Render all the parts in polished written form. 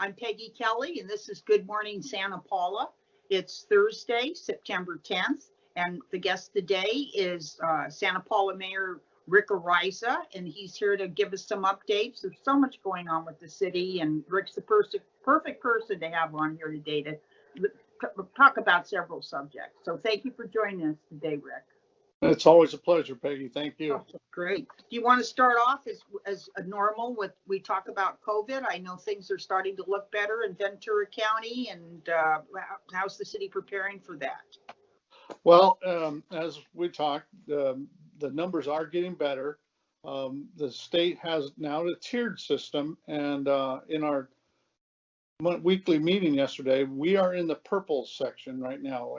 I'm Peggy Kelly, and this is Good Morning Santa Paula. It's Thursday, September 10th, and the guest today is Santa Paula Mayor Rick Araiza, and he's here to give us some updates. There's so much going on with the city, and Rick's the perfect person to have on here today to talk about several subjects. So thank you for joining us today, Rick. It's always a pleasure, Peggy. Thank you. Oh, great. Do you want to start off as normal with we talk about COVID? I know things are starting to look better in Ventura County, and how's the city preparing for that? Well, as we talked, the numbers are getting better. The state has now a tiered system, and in our weekly meeting yesterday, we are in the purple section right now.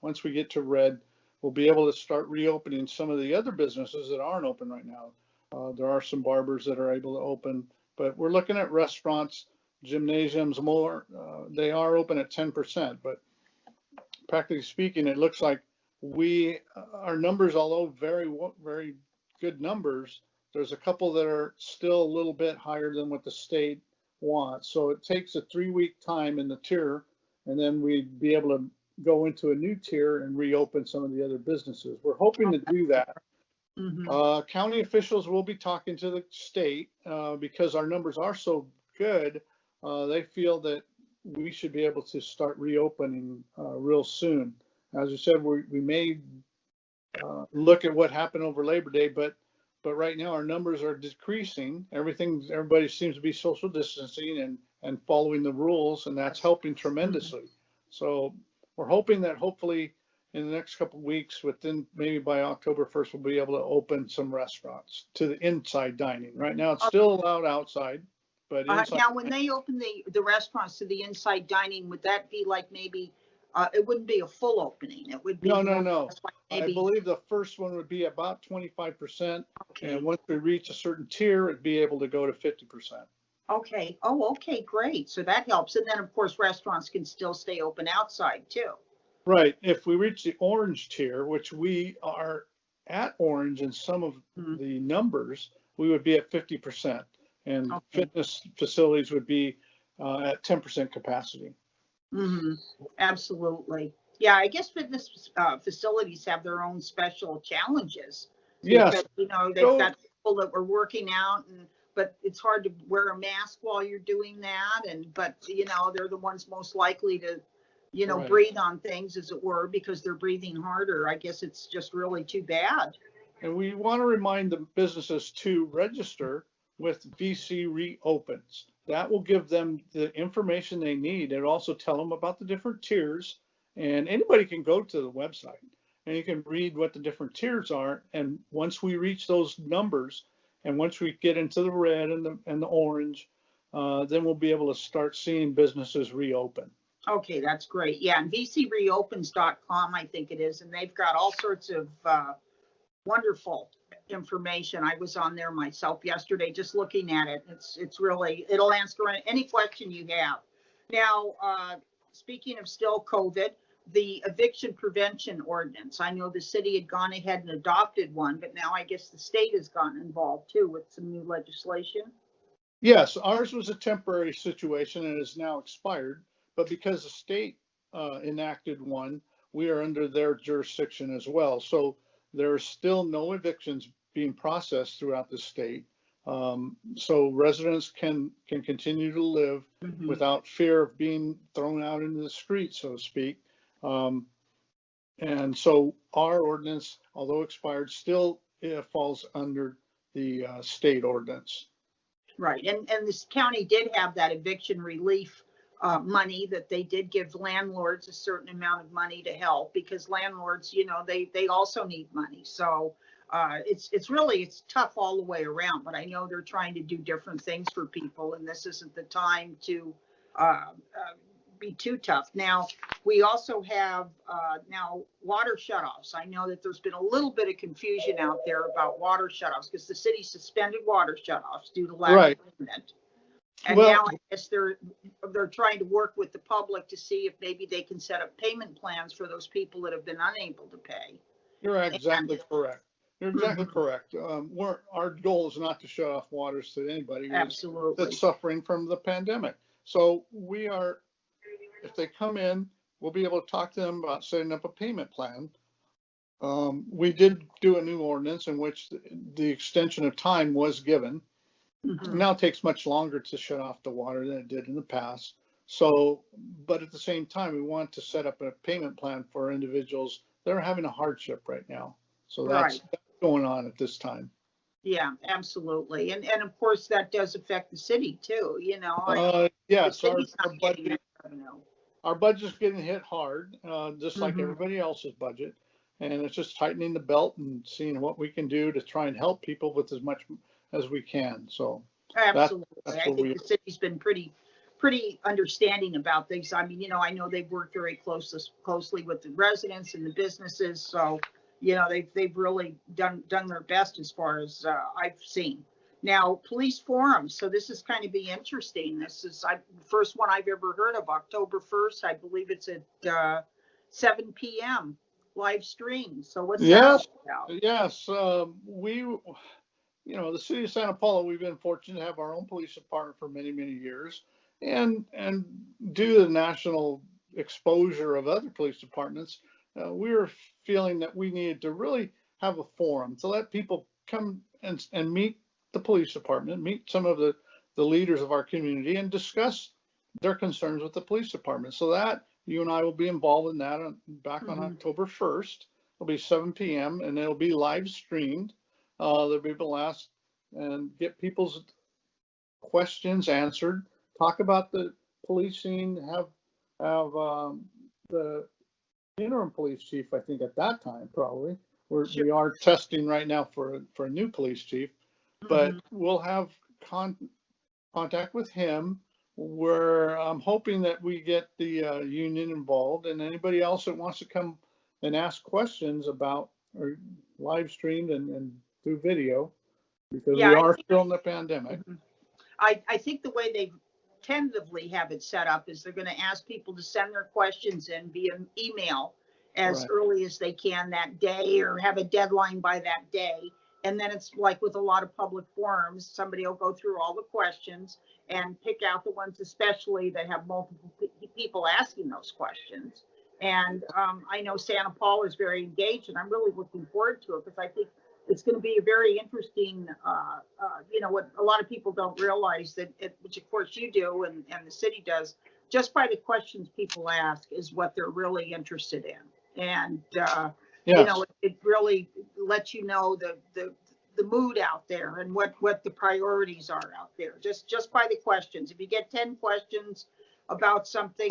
Once we get to red, we'll be able to start reopening some of the other businesses that aren't open right now. There are some barbers that are able to open, but we're looking at restaurants, gymnasiums more. They are open at 10%, but practically speaking, it looks like our numbers, although very, very good numbers, there's a couple that are still a little bit higher than what the state wants. So it takes a 3-week time in the tier, and then we'd be able to go into a new tier and reopen some of the other businesses. We're hoping to do that. Mm-hmm. County officials will be talking to the state because our numbers are so good. They feel that we should be able to start reopening real soon. As you said, we may look at what happened over Labor Day, but right now our numbers are decreasing. Everybody seems to be social distancing and following the rules, and that's helping tremendously. So we're hoping that hopefully in the next couple of weeks, within maybe by October 1st, we'll be able to open some restaurants to the inside dining. Right now, it's still allowed outside, but inside. Now, when they open the restaurants to the inside dining, would that be like maybe it wouldn't be a full opening? It would be no. Like maybe... I believe the first one would be about 25%, okay. And once we reach a certain tier, it'd be able to go to 50%. Okay. Oh, okay, great. So that helps. And then, of course, restaurants can still stay open outside, too. Right. If we reach the orange tier, which we are at orange in some of the numbers, we would be at 50%. And fitness facilities would be at 10% capacity. Mm-hmm. Absolutely. Yeah, I guess fitness facilities have their own special challenges. Yes. Because, they've got people that were working out but it's hard to wear a mask while you're doing that. But they're the ones most likely to, right, breathe on things, as it were, because they're breathing harder. I guess it's just really too bad. And we want to remind the businesses to register with VC Reopens. That will give them the information they need and also tell them about the different tiers. And anybody can go to the website and you can read what the different tiers are. And once we reach those numbers, and once we get into the red and the orange, then we'll be able to start seeing businesses reopen. Okay, that's great. Yeah, and VCReopens.com, I think it is, and they've got all sorts of wonderful information. I was on there myself yesterday just looking at it. It's really, it'll answer any question you have. Now, speaking of still COVID, the eviction prevention ordinance. I know the city had gone ahead and adopted one, but now I guess the state has gotten involved too with some new legislation. Yes, ours was a temporary situation and is now expired, but because the state enacted one, we are under their jurisdiction as well. So there are still no evictions being processed throughout the state. So residents can continue to live without fear of being thrown out into the street, so to speak. And so our ordinance, although expired, still falls under the state ordinance. Right, and this county did have that eviction relief money that they did give landlords a certain amount of money to help, because landlords, they also need money. So it's tough all the way around, but I know they're trying to do different things for people, and this isn't the time to be too tough. Now, we also have now water shutoffs. I know that there's been a little bit of confusion out there about water shutoffs because the city suspended water shutoffs due to lack of internet. And now I guess they're trying to work with the public to see if maybe they can set up payment plans for those people that have been unable to pay. You're exactly correct. You're exactly correct. Our goal is not to shut off waters to anybody absolutely that's suffering from the pandemic. So if they come in, we'll be able to talk to them about setting up a payment plan. We did do a new ordinance in which the extension of time was given. Mhm. Now it takes much longer to shut off the water than it did in the past. So, but at the same time, we want to set up a payment plan for individuals that are having a hardship right now. So that's Right. going on at this time. Yeah, absolutely. And of course that does affect the city too, the Yes, city's not getting that revenue. our budget's getting hit hard, just like Mhm. everybody else's budget. And it's just tightening the belt and seeing what we can do to try and help people with as much as we can. So Absolutely. that's I where think we, the city's been pretty understanding about things. I mean, I know they've worked very closely with the residents and the businesses. So, they've really done their best as far as I've seen. Now, police forums. So this is kind of be interesting. This is the first one I've ever heard of, October 1st. I believe it's at 7 p.m. live stream. So what's that all yes, about? yes, the city of Santa Paula, we've been fortunate to have our own police department for many, many years. And due to the national exposure of other police departments, we were feeling that we needed to really have a forum to let people come and meet the police department, meet some of the leaders of our community and discuss their concerns with the police department. So that you and I will be involved in that back on Mhm. October 1st. It'll be 7 p.m. and it'll be live streamed. They'll be able to ask and get people's questions answered. Talk about the policing. Have the interim police chief. I think at that time probably Sure. we are testing right now for a new police chief, but Mhm. we'll have contact with him. Where I'm hoping that we get the union involved and anybody else that wants to come and ask questions about or live streamed and through video because Yeah, we I are think. still in the pandemic. Mhm. I think the way they tentatively have it set up is they're going to ask people to send their questions in via email as Right. early as they can that day or have a deadline by that day. And then it's like with a lot of public forums, somebody will go through all the questions and pick out the ones especially that have multiple people asking those questions. And I know Santa Paula is very engaged and I'm really looking forward to it because I think it's going to be a very interesting, what a lot of people don't realize which of course you do and the city does, just by the questions people ask is what they're really interested in. And, Yes. it really lets you know the mood out there and what the priorities are out there, just by the questions. If you get 10 questions about something,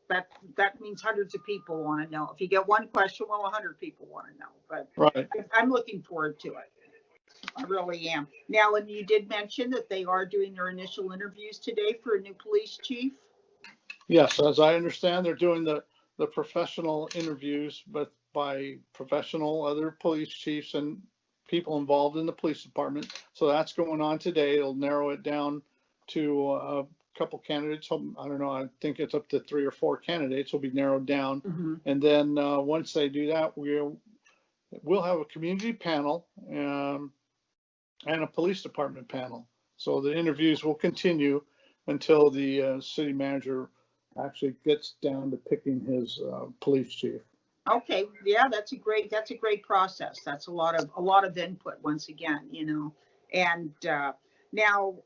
that means hundreds of people want to know. If you get one question, well, 100 people want to know. But Right. I'm looking forward to it. I really am. Now, and you did mention that they are doing their initial interviews today for a new police chief. Yes. As I understand, they're doing the professional interviews, but by professional other police chiefs and people involved in the police department. So that's going on today. It'll narrow it down to a couple candidates. I don't know. I think it's up to 3 or 4 candidates will be narrowed down. Mm-hmm. And then once they do that, we'll have a community panel and a police department panel. So the interviews will continue until the city manager actually gets down to picking his police chief. Okay, yeah, that's a great process. That's a lot of input once again, And now,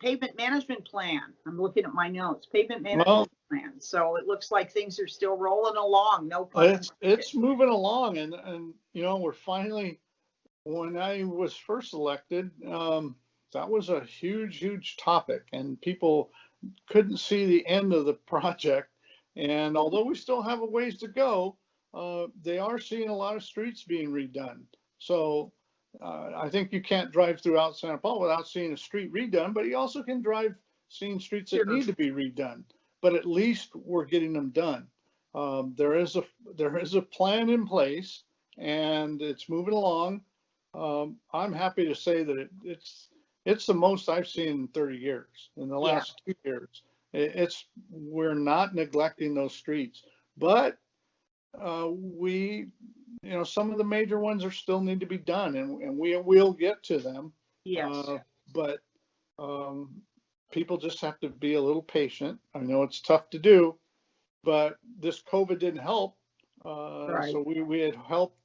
pavement management plan. I'm looking at my notes. Pavement Well, management plan. So it looks like things are still rolling along. No pun intended. it's moving along, and we're finally. When I was first elected, that was a huge topic, and people couldn't see the end of the project. And although we still have a ways to go, they are seeing a lot of streets being redone. So I think you can't drive throughout Santa Paula without seeing a street redone, but you also can drive seeing streets that Sure. need to be redone. But at least we're getting them done. There is a plan in place, and it's moving along. I'm happy to say that it's the most I've seen in 30 years. In the Yeah. last 2 years, we're not neglecting those streets, but some of the major ones are still need to be done, and we will get to them. Yes. But um, people just have to be a little patient. I know it's tough to do, but this COVID didn't help. Right. So we had hoped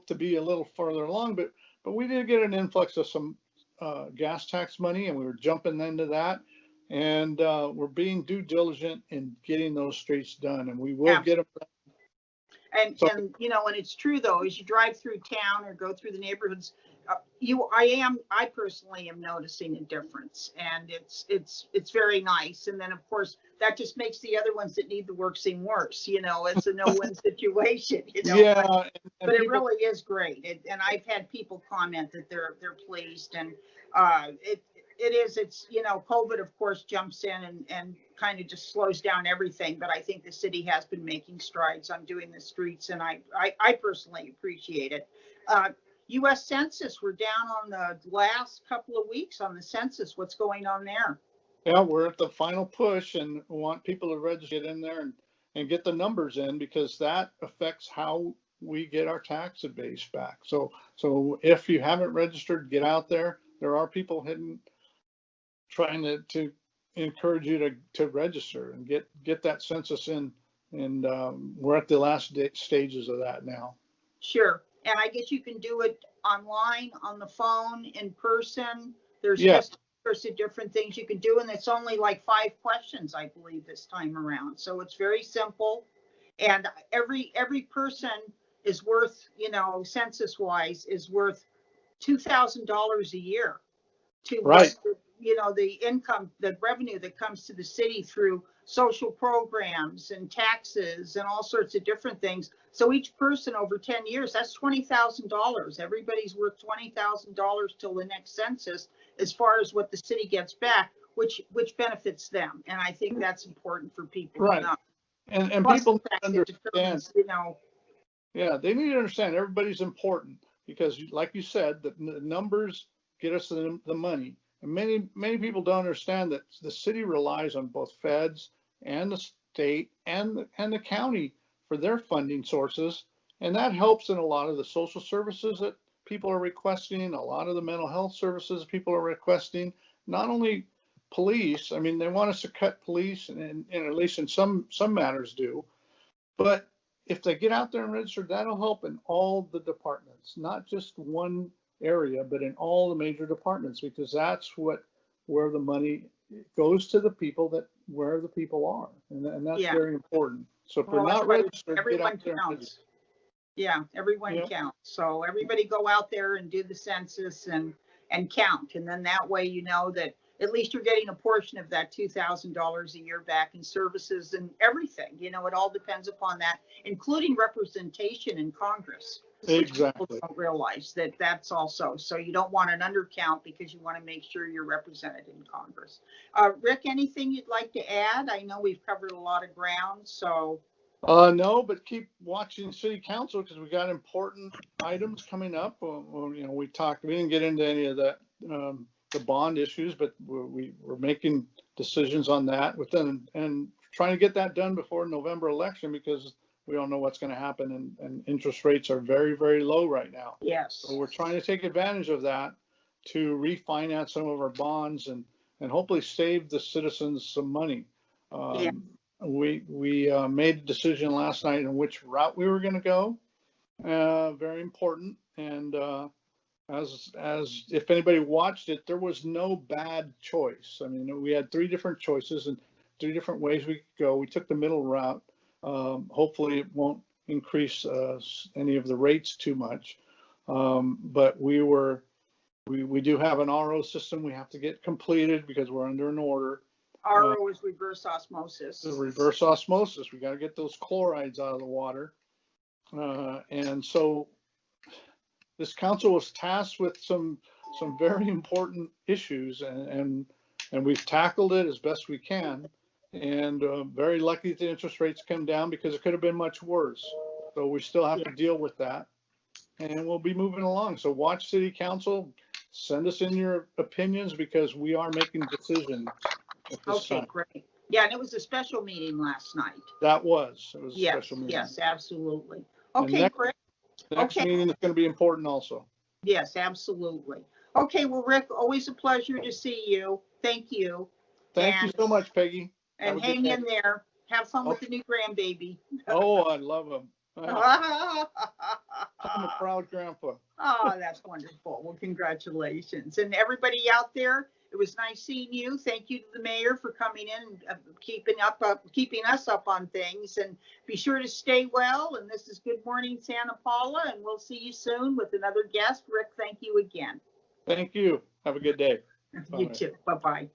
to be a little further along, but we did get an influx of some gas tax money, and we were jumping into that. And we're being due diligent in getting those streets done, and we will get them done. And you know, and it's true though, as you drive through town or go through the neighborhoods, I personally am noticing a difference, and it's very nice. And then of course that just makes the other ones that need the work seem worse. You know, it's a no-win situation. You know, Yeah, but it really is great. And I've had people comment that they're pleased, and it's, you know, COVID of course jumps in and kind of just slows down everything, but I think the city has been making strides on doing the streets, and I personally appreciate it. US Census, we're down on the last couple of weeks on the census. What's going on there? Yeah, we're at the final push, and want people to register, get in there and get the numbers in, because that affects how we get our tax base back. So if you haven't registered, get out there. There are people trying to encourage you to register and get that census in, and we're at the last stages of that now. Sure. And I guess you can do it online, on the phone, in person. There's just different things you can do, and it's only like 5 questions, I believe, this time around. So it's very simple, and every person is worth, you know, census wise, is worth $2,000 a year to right. What, you know, the income, the revenue that comes to the city through social programs and taxes and all sorts of different things. So each person over 10 years, that's $20,000. Everybody's worth $20,000 till the next census, as far as what the city gets back, which benefits them. And I think that's important for people to know. And people understand, you know. Yeah, they need to understand everybody's important, because like you said, the numbers get us the money. And many people don't understand that the city relies on both feds and the state and the county for their funding sources. And that helps in a lot of the social services that people are requesting, a lot of the mental health services people are requesting, not only police. I mean, they want us to cut police, and at least in some matters do. But if they get out there and register, that'll help in all the departments, not just one area, but in all the major departments, because that's where the money goes to the people, where the people are, and that's very important. So if we're not registered, everyone counts. Yeah, everyone counts. So everybody go out there and do the census and count, and then that way you know that at least you're getting a portion of that $2,000 a year back in services and everything. You know, it all depends upon that, including representation in Congress. Exactly. People don't realize that that's also, so you don't want an undercount because you want to make sure you're represented in Congress. Rick, anything you'd like to add? I know we've covered a lot of ground, so. No, but keep watching City Council, because we got important items coming up. You know, we didn't get into any of that, the bond issues, but we're making decisions on that and trying to get that done before November election, because we don't know what's going to happen, and interest rates are very, very low right now. Yes. So we're trying to take advantage of that to refinance some of our bonds and hopefully save the citizens some money. We made a decision last night on which route we were going to go. Very important. And as if anybody watched it, there was no bad choice. I mean, we had 3 different choices and 3 different ways we could go. We took the middle route. Hopefully it won't increase any of the rates too much. But we do have an RO system we have to get completed because we're under an order. RO is reverse osmosis. The reverse osmosis. We got to get those chlorides out of the water. And so this council was tasked with some very important issues, and we've tackled it as best we can. And very lucky that the interest rates come down, because it could have been much worse. So we still have to deal with that, and we'll be moving along. So watch City Council, send us in your opinions, because we are making decisions at this time. Great. Yeah, and it was a special meeting last night. It was a special meeting. Yes, absolutely. Okay, great. Next meeting is going to be important also. Yes, absolutely. Okay, well, Rick, always a pleasure to see you. Thank you. Thank you so much, Peggy. Have And a good hang day. in there. Have fun with Oh, the new grandbaby. oh, I love him. I'm a Oh, proud grandpa. that's wonderful. Well, congratulations. And everybody out there, it was nice seeing you. Thank you to the mayor for coming in and keeping us up on things. And be sure to stay well. And this is Good Morning Santa Paula. And we'll see you soon with another guest. Rick, thank you again. Thank you. Have a good day. You Bye. too. Bye-bye.